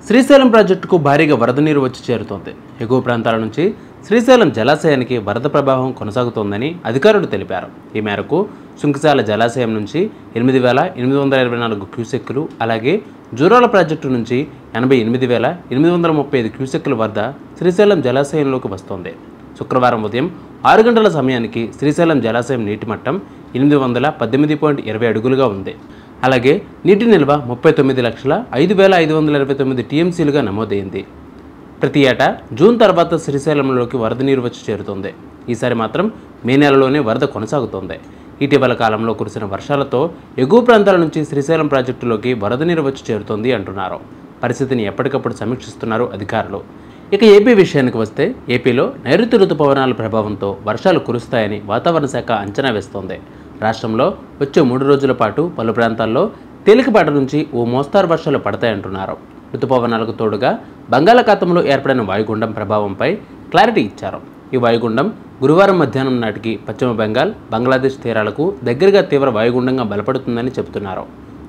శ్రీశైలం ప్రాజెక్టుకు భారీగా వరద నీరు వచ్చి చేరుతోంది. ఎగువ ప్రాంతాల నుంచి శ్రీశైలం జలాశయానికి వరద ప్రభావం కొనసాగుతోందని అధికారులు తెలిపారు. ఈ మేరకు సుంకిశాల జలాశయం నుంచి 8,824 క్యూసెక్కులు, అలాగే జూరాల ప్రాజెక్టు నుంచి 88,835 క్యూసెక్కుల వరద శ్రీశైలం జలాశయంలోకి వస్తోంది. శుక్రవారం ఉదయం 6 గంటల సమయానికి శ్రీశైలం జలాశయం నీటి మట్టం 818.20 అడుగులుగా ఉంది. అలాగే నీటి నిల్వ 39,05,529 టీఎంసీలుగా నమోదైంది. ప్రతి ఏటా జూన్ తర్వాత శ్రీశైలంలోకి వరద నీరు వచ్చి చేరుతుంది. ఈసారి మాత్రం మే నెలలోనే వరద కొనసాగుతోంది. ఇటీవల కాలంలో కురిసిన వర్షాలతో ఎగువ ప్రాంతాల నుంచి శ్రీశైలం ప్రాజెక్టులోకి వరద నీరు వచ్చి చేరుతోంది అంటున్నారు. పరిస్థితిని ఎప్పటికప్పుడు సమీక్షిస్తున్నారు అధికారులు. ఇక ఏపీ విషయానికి వస్తే ఏపీలో నైరుతి రుతుపవనాల ప్రభావంతో వర్షాలు కురుస్తాయని వాతావరణ శాఖ అంచనా వేస్తోంది. రాష్ట్రంలో వచ్చే 3 రోజుల పాటు పలు ప్రాంతాల్లో తేలికపాటి నుంచి ఓ మోస్తారు వర్షాలు పడతాయంటున్నారు. రుతుపవనాలకు తోడుగా బంగాళాఖాతంలో ఏర్పడిన వాయుగుండం ప్రభావంపై క్లారిటీ ఇచ్చారు. ఈ వాయుగుండం గురువారం మధ్యాహ్నం నాటికి పశ్చిమ బెంగాల్, బంగ్లాదేశ్ తీరాలకు దగ్గరగా తీవ్ర వాయుగుండంగా బలపడుతుందని చెబుతున్నారు.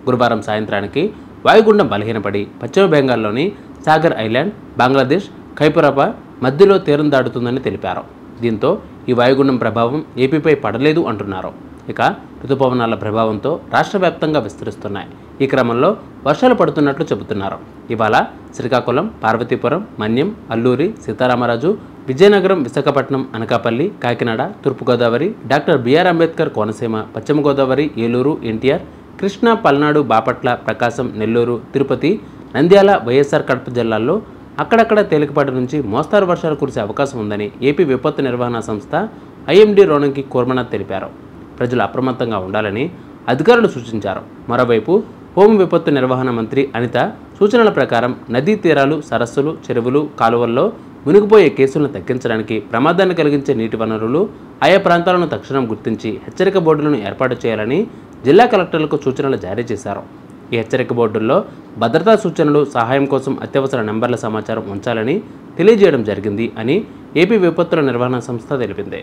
గురువారం సాయంత్రానికి వాయుగుండం బలహీనపడి పశ్చిమ బెంగాల్లోని సాగర్ ఐలాండ్, బంగ్లాదేశ్ ఖైపురాపా మధ్యలో తీరం దాటుతుందని తెలిపారు. దీంతో ఈ వాయుగుండం ప్రభావం ఏపీపై పడలేదు అంటున్నారు. ఇక రుతుపవనాల ప్రభావంతో రాష్ట్ర వ్యాప్తంగా విస్తరిస్తున్నాయి. ఈ క్రమంలో వర్షాలు పడుతున్నట్లు చెబుతున్నారు. ఇవాళ శ్రీకాకుళం, పార్వతీపురం, మన్యం, అల్లూరి సీతారామరాజు, విజయనగరం, విశాఖపట్నం, అనకాపల్లి, కాకినాడ, తూర్పుగోదావరి, డాక్టర్ బిఆర్ అంబేద్కర్ కోనసీమ, పశ్చిమ గోదావరి, ఏలూరు, ఎన్టీఆర్, కృష్ణా, పల్నాడు, బాపట్ల, ప్రకాశం, నెల్లూరు, తిరుపతి, నంద్యాల, వైఎస్ఆర్ కడప జిల్లాల్లో అక్కడక్కడ తేలికపాటి నుంచి మోస్తారు వర్షాలు కురిసే అవకాశం ఉందని ఏపీ విపత్తు నిర్వహణ సంస్థ ఐఎండీ రోణంకి కోర్మనాథ్ తెలిపారు. ప్రజలు అప్రమత్తంగా ఉండాలని అధికారులు సూచించారు. మరోవైపు హోం విపత్తు నిర్వహణ మంత్రి అనిత సూచనల ప్రకారం నదీ తీరాలు, సరస్సులు, చెరువులు, కాలువల్లో మునిగిపోయే కేసులను తగ్గించడానికి ప్రమాదాన్ని కలిగించే నీటి వనరులు ఆయా ప్రాంతాలను తక్షణం గుర్తించి హెచ్చరిక బోర్డులను ఏర్పాటు చేయాలని జిల్లా కలెక్టర్లకు సూచనలు జారీ చేశారు. ఈ హెచ్చరిక బోర్డుల్లో భద్రతా సూచనలు, సహాయం కోసం అత్యవసర నెంబర్ల సమాచారం ఉంచాలని తెలియజేయడం జరిగింది అని ఏపీ విపత్తుల నిర్వహణ సంస్థ తెలిపింది.